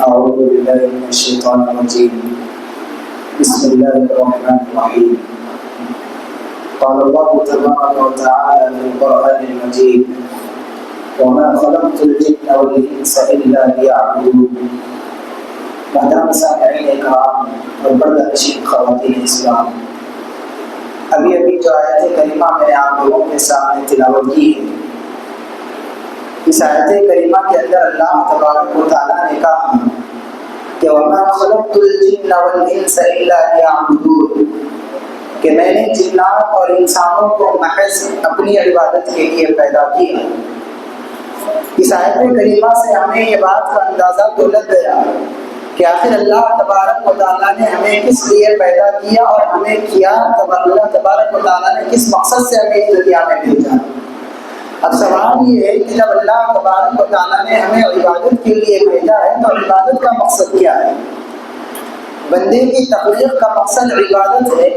أعوذ بالله من الشيطان الرجيم. بسم الله الرحمن الرحيم. قال الله تبارك وتعالى في القرآن المجيد: وما خلقت الجن والإنس إلا ليعبدون. محترم سامعین کرام اور پردہ نشین خواتین اسلام، ابھی جو آیت کریمہ میں نے آپ لوگوں کے سامنے تلاوت کی ہے، اس آیت کریمہ کے اندر اللہ تبارک و تعالیٰ نے کہا کہ وَمَا خَلَقْتُ الْجِنَّ وَالْإِنسَ إِلَّا لِيَعْبُدُونَ، کہ میں نے جنات اور انسانوں کو محض اپنی عبادت کے لیے پیدا کیا۔ اس آیت کریمہ سے ہمیں یہ بات کا اندازہ تو لگ گیا کہ آخر اللہ تبارک و تعالیٰ نے ہمیں کس لیے پیدا کیا اور ہمیں کیا اللہ تبارک و تعالیٰ نے کس مقصد سے ہمیں اس دنیا میں بھیجا۔ اب سوال یہ ہے کہ جب اللہ تبارک و تعالیٰ نے ہمیں عبادت کے لیے بھیجا ہے تو عبادت کا مقصد کیا ہے؟ بندے کی تخلیق کا مقصد عبادت ہے،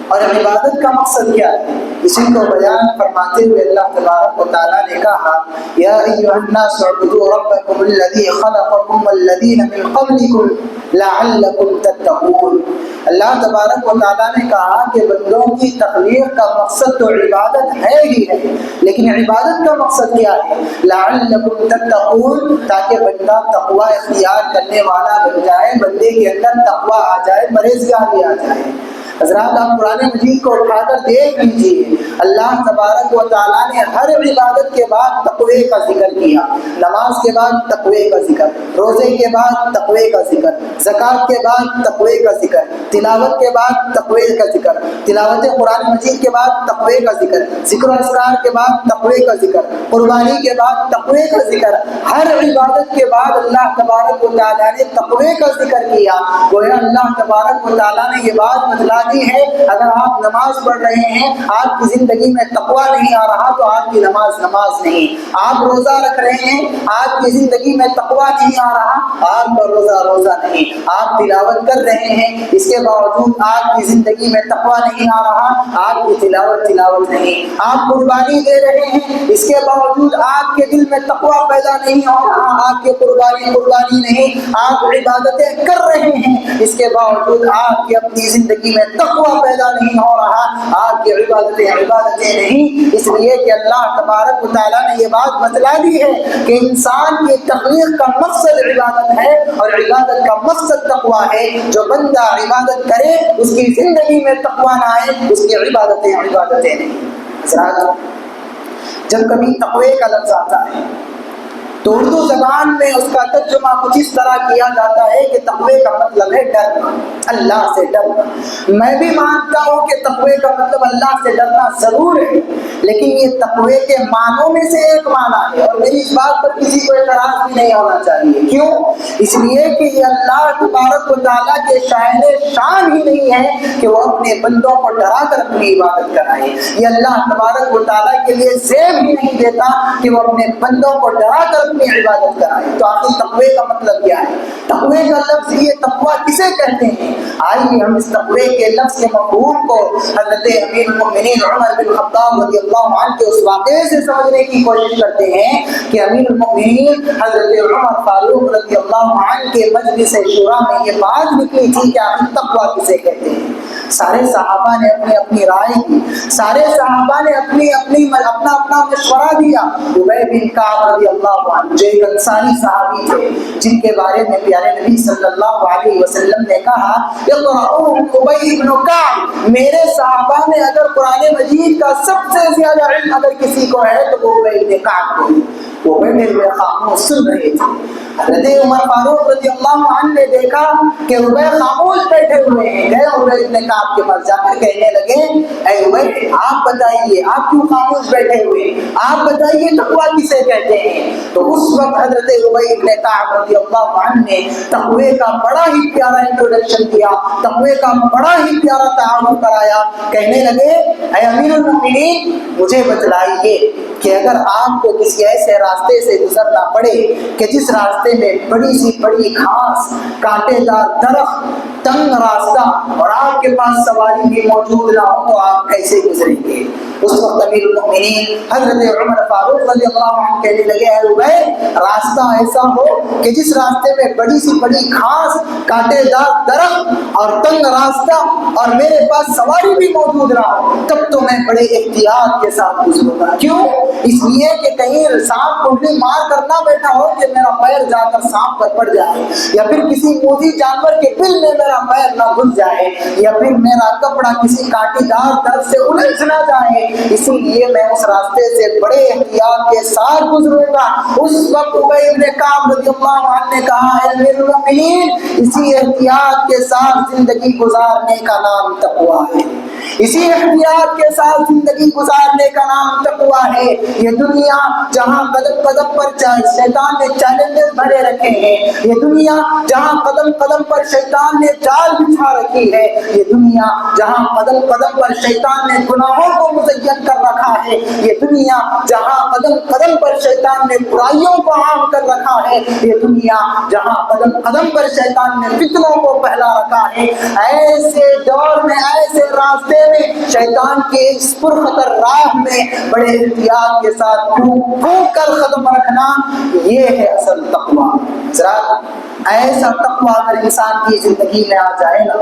اور عبادت کا مقصد کیا ہے؟ اسی کو بیان فرماتے ہوئے اللہ تبارک و تعالیٰ نے کہا: یا ایھا الناس اعبدوا ربکم الذی خلقکم والذین من قبلکم لعلکم تتقون۔ اللہ تبارک و تعالیٰ نے کہا کہ بندوں کی تخلیق کا مقصد تو عبادت ہے ہی ہے، لیکن عبادت کا مقصد کیا ہے؟ لعلکم تتقون، تاکہ بندہ تقوی اختیار کرنے والا بن جائے، بندے کے اندر تقوی آ جائے، پرہیزگاری آ جائے۔ حضرات آپ قرآن مجید کو اٹھا کر دیکھ لیجیے، اللہ تبارک و تعالیٰ نے ہر عبادت کے بعد تقوی کا ذکر کیا۔ نماز کے بعد تقوی کا ذکر، روزے کے بعد تقوی کا ذکر، زکوٰۃ کے بعد تقوی کا ذکر، تلاوت کے بعد تقوی کا ذکر، تلاوت قرآن مجید کے بعد تقوی کا ذکر، ذکر و اذکار کے بعد تقوی کا ذکر، قربانی کے بعد تقوی کا ذکر۔ ہر عبادت کے بعد اللہ تبارک و تعالیٰ نے تقوی کا ذکر کیا۔ گویا اللہ تبارک و تعالیٰ نے یہ بات بتلا ہے اگر آپ نماز پڑھ رہے ہیں، آپ کی زندگی میں تقوی نہیں آ رہا تو آپ کی نماز نہیں۔ آپ روزہ رکھ رہے ہیں، آپ کی زندگی میں تقوی نہیں آ رہا، آپ کا روزہ نہیں۔ آپ تلاوت کر رہے ہیں، اس کے باوجود آپ کی زندگی میں تقوی نہیں آ رہا، آپ کی تلاوت نہیں۔ آپ قربانی دے رہے ہیں، اس کے باوجود آپ کے دل میں تقوی پیدا نہیں ہو رہا، آپ کی قربانی نہیں۔ آپ عبادتیں کر رہے ہیں، اس کے باوجود آپ کی اپنی زندگی میں تقوی پیدا نہیں ہو رہا، آپ کی عبادتیں نہیں۔ اس لیے کہ اللہ تبارک و تعالیٰ نے یہ بات بتلا دی ہے کہ انسان کی تخلیق کا مقصد عبادت ہے، اور عبادت کا مقصد تقوی ہے۔ جو بندہ عبادت کرے اس کی زندگی میں تقوی نہ آئے، اس کی عبادتیں نہیں۔ حضرات جب کبھی تقوی کا لفظ آتا ہے تو اردو زبان میں اس کا ترجمہ کچھ اس طرح کیا جاتا ہے کہ تقوی کا مطلب ہے ڈرنا، اللہ سے ڈرنا۔ میں بھی مانتا ہوں کہ تقوی کا مطلب اللہ سے ڈرنا ضرور ہے، لیکن یہ تقوی کے معنوں میں سے ایک معنی ہے، اور میری اس بات پر کسی کو اعتراض بھی نہیں ہونا چاہیے۔ کیوں؟ اس لیے کہ یہ اللہ تبارک و تعالیٰ کے شان ہی نہیں ہے کہ وہ اپنے بندوں کو ڈرا کر اپنی عبادت کرائے۔ یہ اللہ تبارک و تعالیٰ کے لیے زیب ہی نہیں دیتا کہ وہ اپنے بندوں کو ڈرا کر اپنی عبادت کرائے۔ تو آخر تقوی کا مطلب کیا ہے؟ تقوی کا لفظ یہ تقوی کسے کہتے ہیں؟ آئیے ہم اس تقوی کے لفظ کے مفہوم کو حضرت امیر المؤمنین عمر بن خطاب رضی اللہ عنہ کے اس واقعے سے سمجھنے کی کوشش کرتے ہیں کہ امیر المؤمنین حضرت عمر فاروق رضی اللہ عنہ کے مجلس شورا میں یہ بات نکلی تھی کہ آخر تقوی کسے کہتے ہیں۔ سارے صحابہ نے اپنی رائے دی، سارے صحابہ نے اپنا مشورہ دیا۔ ابی بن کعب رضی اللہ عنہ جو ایک انصاری صحابی تھے، جن کے بارے میں پیارے نبی صلی اللہ علیہ وسلم نے کہا اقرؤوا ابی بن کعب، میرے صحابہ میں اگر قرآن مجید کا سب سے زیادہ علم اگر کسی کو ہے تو وہ ابی بن کعب کو۔ وہ بیٹھے ہوئے خاموش سن رہے تھے۔ حضرت عمر فاروق رضی اللہ عنہ نے دیکھا کہ ابی خاموش بیٹھے ہوئے ہیں، گئے ابی بن کعب کے پاس جا کر کہنے لگے اے ابی آپ بتائیے، آپ کیوں خاموش بیٹھے ہوئے؟ آپ بتائیے تقوی کسے کہتے ہیں؟ تو اس وقت حضرت ابی بن کعب رضی اللہ عنہ نے تقوی کا بڑا ہی پیارا انٹروڈکشن دیا، تقوی کا بڑا ہی پیارا تعارف کرایا۔ کہنے لگے اے امیر المؤمنین مجھے بتلائیے کہ اگر آپ کو کسی ایسے راستے سے گزرنا پڑے کہ جس راستے میں بڑی سی بڑی گھاس، کانٹے دار درخت، تنگ راستہ، اور آپ کے پاس سواری بھی موجود نہ ہو تو آپ کیسے گزریں گے؟ اس وقت امیر المؤمنین حضرت عمر فاروق رضی اللہ عنہ کہنے لگے اے ابی راستہ ایسا ہو کہ جس راستے میں بڑی سی بڑی گھاس، کانٹے دار درخت اور تنگ راستہ اور میرے پاس سواری بھی موجود رہا تب تو میں بڑے احتیاط کے ساتھ گزروں گا۔ کیوں؟ اس لیے کہ کہیں سانپ کنڈلی مار کر نہ بیٹھا ہو کہ میرا پیر جا کر سانپ پر پڑ جائے، یا پھر کسی موذی جانور کے بل میں میرا پیر نہ گھس جائے، یا پھر میرا کپڑا کسی کانٹے دار درخت سے الجھ نہ جائے۔ اسی لیے میں اس راستے سے بڑے احتیاط کے ساتھ گزروں گا۔ اس وقت ابی بن کعب رضی اللہ عنہ نے کہا اے امیر المؤمنین اسی احتیاط کے ساتھ زندگی گزارنے کا نام تقویٰ ہے، اسی احتیاط کے ساتھ زندگی گزارنے کا نام تقویٰ ہے۔ یہ دنیا جہاں قدم قدم پر شیطان نے چیلنجز بھرے رکھے ہیں، یہ دنیا جہاں قدم قدم پر شیطان نے جال بچھا رکھی ہے، یہ دنیا جہاں قدم قدم پر شیطان نے گناہوں کو مزین کر رکھا ہے، یہ دنیا جہاں قدم قدم پر شیطان نے برائیوں کو عام کر رکھا ہے، یہ دنیا جہاں قدم قدم پر شیطان نے فتنوں کو پھیلا رکھا ہے، ایسے دور میں ایسے راستے میں شیطان کے اس پرخطر راہ میں بڑے احتیاط کے ساتھ پھونک کر قدم رکھنا، یہ ہے اصل تقویٰ۔ ذرا ایسا تقویٰ اگر انسان کی زندگی میں آ جائے نا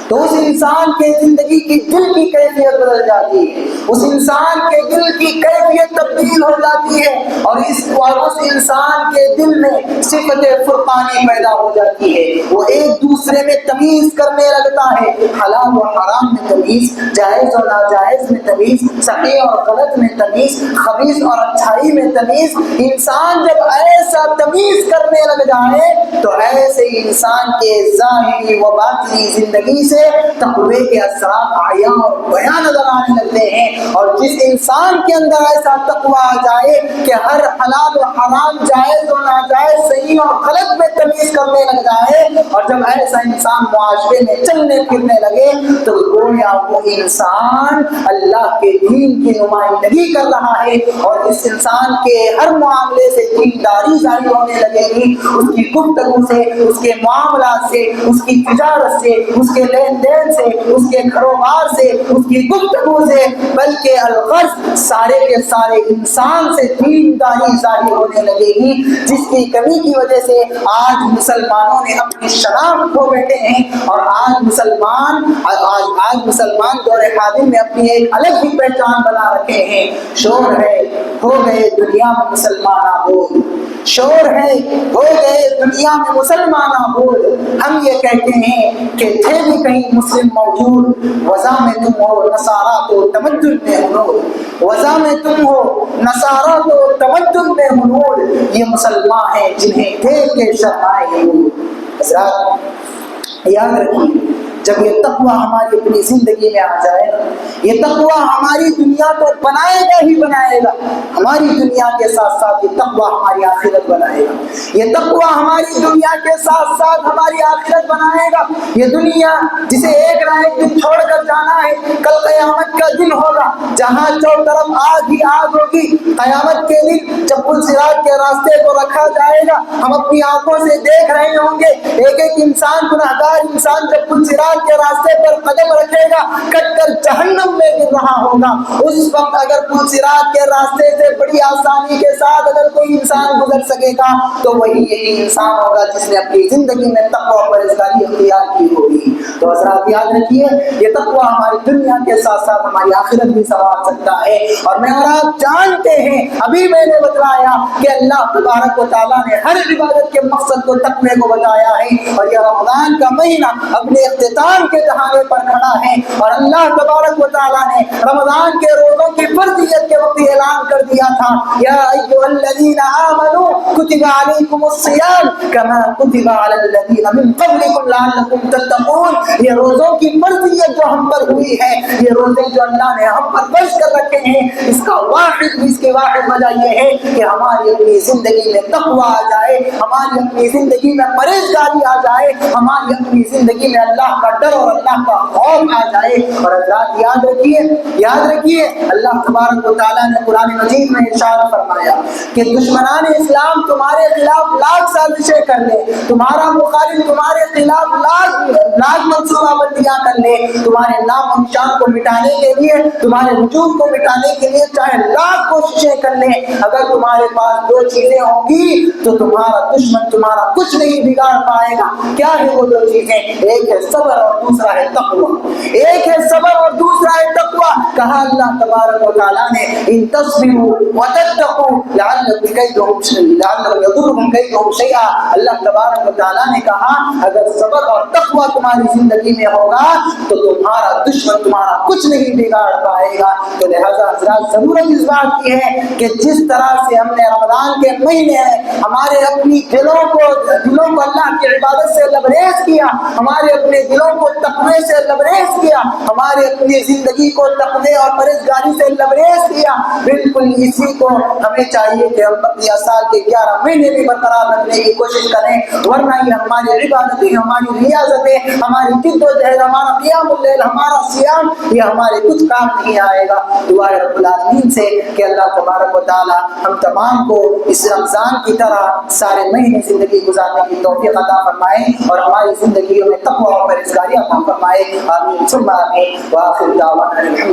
تو اس انسان کے زندگی کی دل کی کیفیت بدل جاتی ہے، اس انسان کے دل کی کیفیت تبدیل ہو جاتی ہے، اور اس انسان کے دل میں صفت فرقانی پیدا ہو جاتی ہے۔ وہ ایک دوسرے میں تمیز کرنے لگتا ہے، حلال و حرام میں تمیز، جائز اور ناجائز میں تمیز، صحیح اور غلط میں تمیز، خبیث اور اچھائی میں تمیز۔ انسان جب ایسا تمیز کرنے لگ جائے تو ایسے انسان کے ظاہری و باطنی زندگی سے تقوی کے اثرات عیاں اور بیان نظر آنے لگتے ہیں۔ اور جس انسان کے اندر ایسا تقوی آ جائے کہ ہر حلال و حرام، جائز و ناجائز، صحیح اور غلط میں تمیز کرنے لگ جائے، اور جب ایسا انسان معاشرے میں چلنے پھرنے لگے تو گویا وہ انسان اللہ کے دین کی نمائندگی کر رہا ہے، اور اس انسان کے ہر معاملے سے دینداری ظاہر ہونے لگے گی، اس کی گفتگو سے، اس کے معاملات سے، اس کی تجارت سے، اس کے لین دین سے، اس کے کاروبار سے، اس کی گفتگو سے، بلکہ الغرض سارے کے سارے انسان سے دینداری ظاہر ہونے لگے گی، جس کی کمی کی وجہ سے آج مسلمانوں نے اپنی شناخت کھو بیٹھے ہیں، اور آج مسلمان دور حاضر میں اپنی ایک الگ ہی پہچان بنا رکھے ہیں۔ شور ہے ہو گئے دنیا میں مسلمان آبود، شور ہے ہو گئے دنیا میں مسلمان آبود، ہم یہ کہتے ہیں کہ تھے بھی کہیں مسلم موجود، وضع میں تم ہو نصارا تو تمدن میں ہنود، وضع میں تم ہو نصارا تو تمدن میں ہنود، یہ مسلمان ہیں جنہیں دیکھ کے شرمائے یہود۔ حضرات یاد رکھیے جب یہ تقویٰ ہماری اپنی زندگی میں آ جائے نا، یہ تقویٰ ہماری دنیا کو بنائے گا ہی بنائے گا، ہماری دنیا کے ساتھ ساتھ یہ تقویٰ ہماری آخرت بنائے گا، یہ تقویٰ ہماری دنیا کے ساتھ ساتھ ہماری آخرت بنائے گا۔ یہ دنیا جسے ایک نہ ایک دن چھوڑ کر جانا ہے، کل قیامت کا دن ہوگا جہاں چاروں طرف آگ ہی آگ ہوگی۔ قیامت کے دن جب پل صراط کے راستے کو رکھا جائے گا، ہم اپنی آنکھوں سے دیکھ رہے ہوں گے ایک ایک انسان، گناہگار انسان جب پل صراط کے راستے پر قدم رکھے گا کٹ کر جہنم میں گر رہا ہوگا۔ اس وقت اگر پل صراط کے راستے سے بڑی آسانی کے ساتھ اگر کوئی انسان گزر سکے گا تو وہی یہی انسان ہوگا جس نے اپنی زندگی میں تقویٰ اور پرہیزگاری اختیار کی ہوگی۔ تو حضرات یاد رکھیے یہ تقویٰ ہماری دنیا کے ساتھ ساتھ ہماری آخرت بھی سنوار سکتا ہے۔ اور میں اور آپ جانتے ہیں، ابھی میں نے بتلایا کہ اللہ تبارک و تعالیٰ نے ہر عبادت کے مقصد کو تقوی کو بتایا ہے، اور یہ رمضان کا مہینہ اپنے اختتام کے دہانے پر کھڑا ہے، اور اللہ تبارک و تعالیٰ نے رمضان کے روزوں کی فرضیت کے وقت اعلان کر دیا تھا، یا ایھا الذین آمنوا کتب علیکم الصیام کما کتب علی الذین من قبلکم لعلکم تتقون۔ یہ روزوں کی فرضیت جو ہم پر ہوئی ہے، یہ روزے جو اللہ نے ہم پر فرض کر رکھے ہیں، اس کی واحد وجہ یہ ہے کہ ہماری اپنی زندگی میں تقویٰ آ جائے، ہماری اپنی زندگی میں پرہیزگاری آ جائے، ہماری اپنی زندگی میں اللہ کا ڈر اور اللہ کا خوف آ جائے۔ اور حضرات یاد رکھیے اللہ تبارک و تعالیٰ نے قرآن مجید میں ارشاد فرمایا کہ دشمنان اسلام تمہارے خلاف لاکھ سازشیں کر لیں، تمہارا مخالف تمہارے خلاف لاکھ منصوبہ بندیاں کر لے تمہارے نام و نشان کو مٹانے کے لیے, تمہارے وجود کو مٹانے کے لیے چاہے لاکھ کوششیں کر لیں, اگر تمہارے پاس دو چیزیں ہوں گی تو تمہارا دشمن تمہارا کچھ نہیں بگاڑ پائے گا. کیا ہے وہ دو چیزیں؟ ایک ہے صبر اور دوسرا ہے تقویٰ. ایک ہے صبر اور دوسرا ہے تقویٰ. کہا اللہ تبارک و تعالیٰ نے ان تصبروا وتتقوا لعلهم يضركم كيدهم شيئا. اللہ تبارک و تعالیٰ نے کہا اگر صبر اور تقویٰ تمہاری زندگی میں ہوگا تو تمہارا دشمن تمہارا کچھ نہیں بگاڑ پائے گا. تو لہذا حضرات ضرورت اس بات کی ہے کہ جس طرح سے ہم نے رمضان کے مہینے میں ہمارے اپنی دلوں کو اللہ کی عبادت سے لبریز کیا, ہمارے اپنے دلوں کو تقوی سے لبریز کیا, ہمارے اپنی زندگی کو تقوی اور پرہیزگاری سے لبریز کیا, بالکل اسی کو ہمیں چاہیے کہ ہم بقیہ سال کے 11 مہینے بھی برقرار رکھنے کی کوشش کریں, ورنہ یہ ہماری عبادتیں, ہماری ریاضتیں, ہماری جد و جہد, ہمارا قیام اللیل, ہمارا صیام, یہ ہمارے کچھ کام نہیں آئے گا. دعا ہے رب العالمین سے کہ اللہ تبارک و تعالی ہم تمام کو اس رمضان کی طرح سارے مہینے زندگی گزارنے کی توفیق عطا فرمائے اور ہماری زندگیوں میں تقویٰ اور پرہیزگاری عطا فرمائے. آمین ثم آمین. وآخر دعوانا